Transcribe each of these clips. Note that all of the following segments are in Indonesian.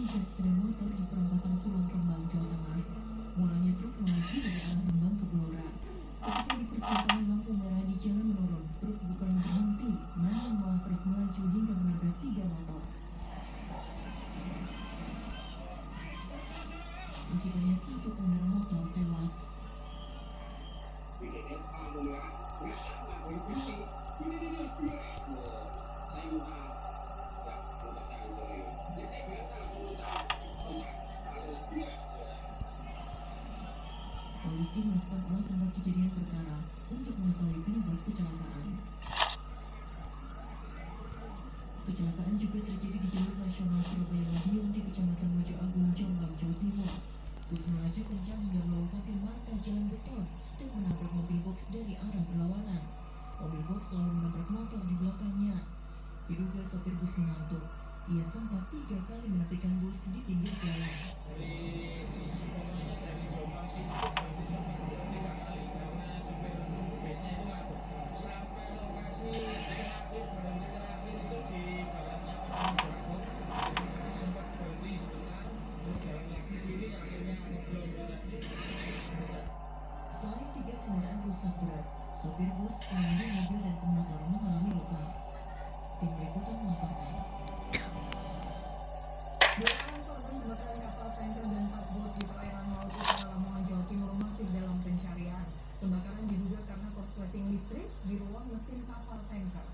tiga sepeda motor di perempatan Sulang Rembang, Jawa Tengah. Mulanya truk melaju dari arah Rembang ke Blora. Ketika di persimpangan lampu merah di jalan menurun, truk bukan berhenti, namun malah terus melaju hingga menabrak tiga motor. Akibatnya satu pengendara motor tewas. Polisi melakukan olah tempat kejadian perkara untuk mengetahui penyebab kecelakaan. Kecelakaan juga terjadi di jalur nasional Surabaya Madiun di Kecamatan Mojo Agung, Jombang, Jawa Timur. Bus melaju kencang hingga melompati marka jalan beton dan menabrak mobil box dari arah berlawanan. Mobil box lalu menabrak motor di belakangnya. Diduga sopir bus mengantuk. Ia sempat 3 kali menepikan bus di pinggir jalan. Selain 3 kendaraan rusak berat, sopir bus, pengemudi mobil dan pemotor mengalami luka. Tim liputan melaporkan. Belasan korban kebakaran kapal tanker dan tugboat di perairan Laut Utara Lamongan, Jawa Timur masih dalam pencarian. Kebakaran diduga karena korsleting listrik di ruang mesin kapal tanker.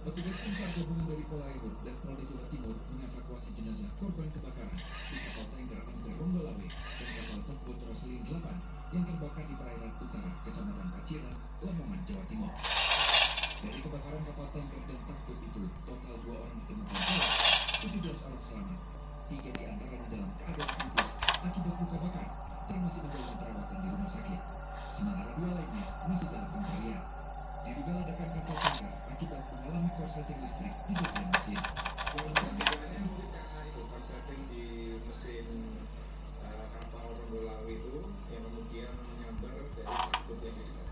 Petugas SAR gabungan dari Polairut dan Polda Jawa Timur mengevakuasi jenazah korban kebakaran di kapal tanker MT Ronggolawe dan kapal tugboat Roslin 8 yang terbakar di perairan utara Kecamatan Paciran, Lamongan, Jawa Timur. Dari kebakaran kapal tanker dan tugboat itu, total 2 orang ditemukan tewas, 17 orang selamat. 3 di antaranya dalam keadaan kritis akibat luka bakar dan masih menjalani perawatan di rumah sakit. Sementara 2 lainnya masih dalam pencarian. Diduga ledakan kapal tanker akibat mengalami korsleting listrik di bagian mesin. Dugaannya mungkin karena itu korsleting di mesin kapal Ronggolawe itu yang kemudian menyambar dari tugboat yang itu.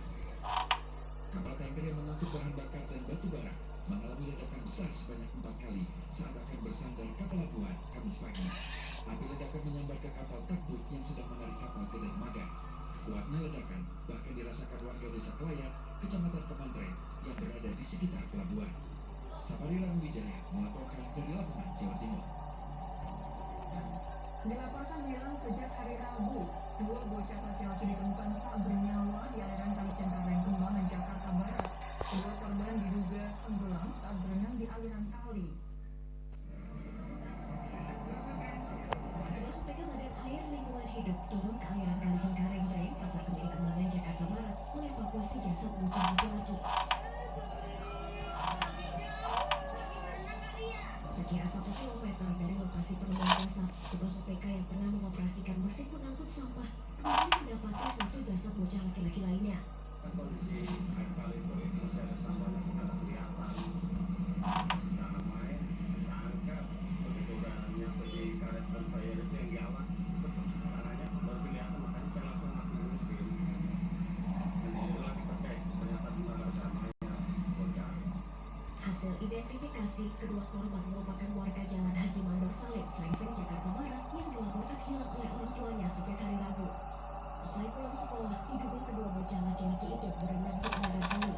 Kapal tanker yang mengangkut bahan bakar dan batu bara mengalami ledakan besar sebanyak 4 kali saat akan bersandar ke pelabuhan Kamis pagi. Api ledakan menyambar ke kapal tugboat yang sedang menarik kapal ke dermaga. Kuatnya ledakan bahkan dirasakan warga desa Kelayat, Kecamatan Kemantren yang berada di sekitar pelabuhan. Safari Wijaya melaporkan dari Lamongan, Jawa Timur. Dilaporkan hilang sejak hari Rabu. 2 bocah laki-laki ditemukan tak bernyawa di aliran Kali Cengkareng, Kembangan, Jakarta Barat. Kedua korban diduga tenggelam saat berenang di aliran kali. Petugas UPK Badan Air Lingkungan Hidup turun ke aliran Kali Cengkareng, Pasar Kebun Kembangan, Jakarta Barat mengevakuasi jasad bocah laki-laki. Sekira 1 kilometer dari lokasi penemuan jasad, petugas UPK yang tengah mengoperasikan mesin pengangkut sampah kembali mendapati 1 jasad bocah laki-laki lainnya. Kondisi air kali itu masih ada sampah yang tidak kelihatan. Dalam air diangkat begitu udah nyampe di karet conveyor itu yang di awal caranya baru kelihatan, makanya saya langsung masuk mesin. Dan disitulah dicek ternyata benar ada mayat bocah. Hasil identifikasi kedua korban merupakan warga Jalan Haji Mandor Salim, Srengseng, Jakarta Barat yang dilaporkan hilang oleh orang tuanya sejak hari Rabu. Usai pulang sekolah, diduga kedua bocah laki-laki itu berenang di aliran kali.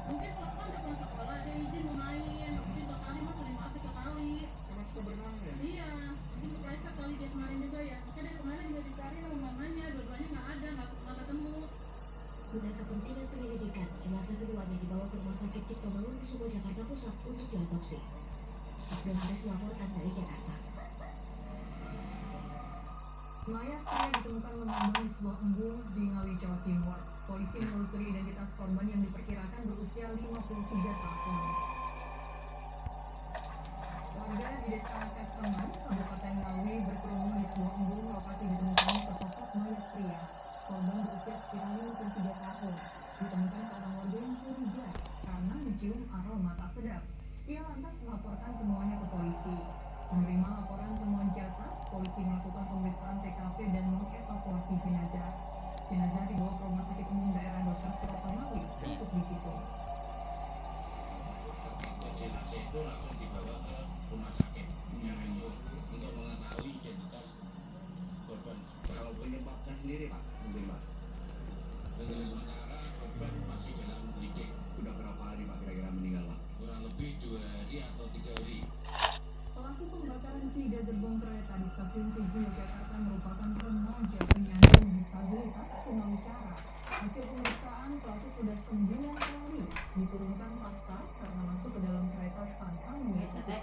Mungkin pas kan pulang sekolah dia izin mau main, izin ke kali mah sering banget ke kali. Karena suka berenang ya? Iya, izin ke Pleiset kali dia kemarin juga ya. Makanya dari kemarin juga dicari sama mamanya, dua-duanya nggak ada, nggak ketemu. Guna kepentingan penyelidikan, jenazah keduanya dibawa ke Rumah Sakit Cipto Mangunkusumo, Jakarta Pusat untuk diotopsi. Abdul Haris melaporkan dari Jakarta. Mayat pria ditemukan mengambang di sebuah embung di Ngawi, Jawa Timur. Polisi menelusuri identitas korban yang diperkirakan berusia 53 tahun. Warga di Desa Kasreman, Kabupaten Ngawi berkerumun di sebuah embung lokasi ditemukannya sesosok mayat pria. Korban berusia sekira 53 tahun. Ditemukan seorang warga yang curiga karena mencium aroma tak sedap. Ia lantas melaporkan temuannya ke polisi. Menerima laporan temuan jasad, polisi melakukan pemeriksaan TKP dan mengevakuasi jenazah. Jenazah dibawa ke Rumah Sakit Umum Daerah Dr. Suroto Ngawi untuk divisum. Jenazah itu langsung dibawa Untuk sementara korban masih dalam lidik. Udah berapa hari Pak kira-kira meninggal Pak? Kurang lebih 2 hari atau 3 hari. Pelaku pembakaran 3 gerbong kereta di stasiun Tugu Yogyakarta merupakan remaja penyandang disabilitas tunawicara. Hasil pemeriksaan, pelaku sudah 9 kali diturunkan paksa karena masuk ke dalam kereta tanpa mengikuti.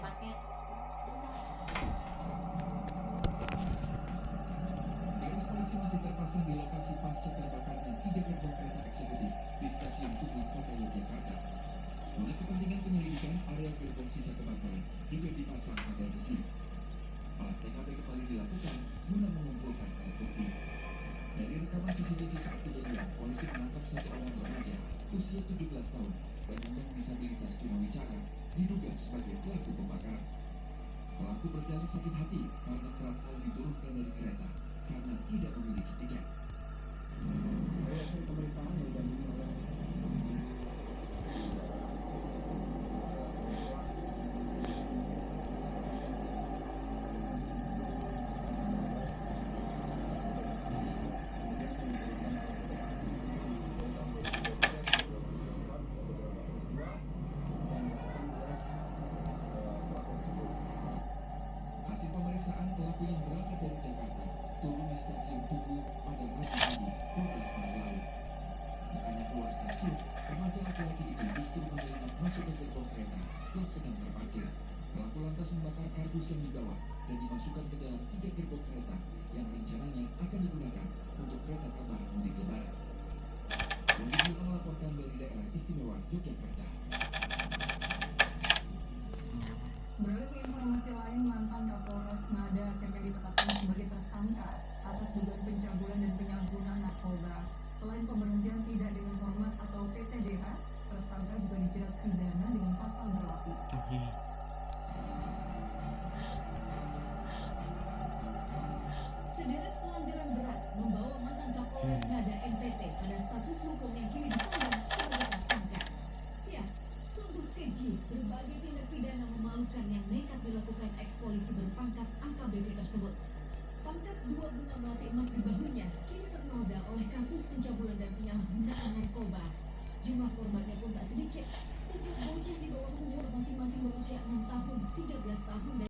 Garis polisi masih terpasang di lokasi pasca terbakarnya 3 gerbong kereta eksekutif di stasiun Tugu Kota Yogyakarta. Guna kepentingan penyelidikan, area gerbong sisa kebakaran juga dipasang pagar besi. Olah TKP kembali dilakukan guna mengumpulkan alat bukti. Dari rekaman CCTV saat kejadian, polisi menangkap satu orang remaja usia 17 tahun penyandang disabilitas tunawicara diduga sebagai pelaku pembakaran. Pelaku berdalih sakit hati karena kerap kali diturunkan dari kereta karena tidak memiliki tiket. Hasil pemeriksaan yang didampingi oleh Hasil pemeriksaan, pelaku yang berangkat dari Jakarta turun di stasiun Tugu pada Rabu pagi 12 Maret lalu. Bukannya keluar stasiun, remaja laki-laki itu justru menyelinap masuk ke gerbong kereta yang sedang terparkir. Pelaku lantas membakar kardus yang dibawa dan dimasukkan ke dalam 3 gerbong kereta yang rencananya akan digunakan untuk kereta tambahan mudik lebaran. Wahyu melaporkan dari daerah istimewa Yogyakarta. Beralih ke informasi lain, mantan Kapolres Ngada akhirnya ditetapkan sebagai tersangka atas dugaan pencabulan dan penyalahgunaan narkoba. Selain pemberhentian tidak dengan hormat atau PTDH, tersangka juga dijerat pidana dengan pasal berlapis. Sederet pelanggaran berat membawa mantan Kapolres Ngada NTT pada status hukum yang kini disandang sebagai tersangka. Ya, sungguh keji berbagai tindak pidana memalukan yang nekat dilakukan eks-polisi berpangkat AKBP tersebut. Pangkat 2 bunga melati emas di bahunya kini ternoda oleh kasus pencabulan dan penyalahgunaan narkoba. Jumlah korbannya pun tak sedikit, setiap bocah di bawah umur masing-masing berusia 6 tahun, 13 tahun, dan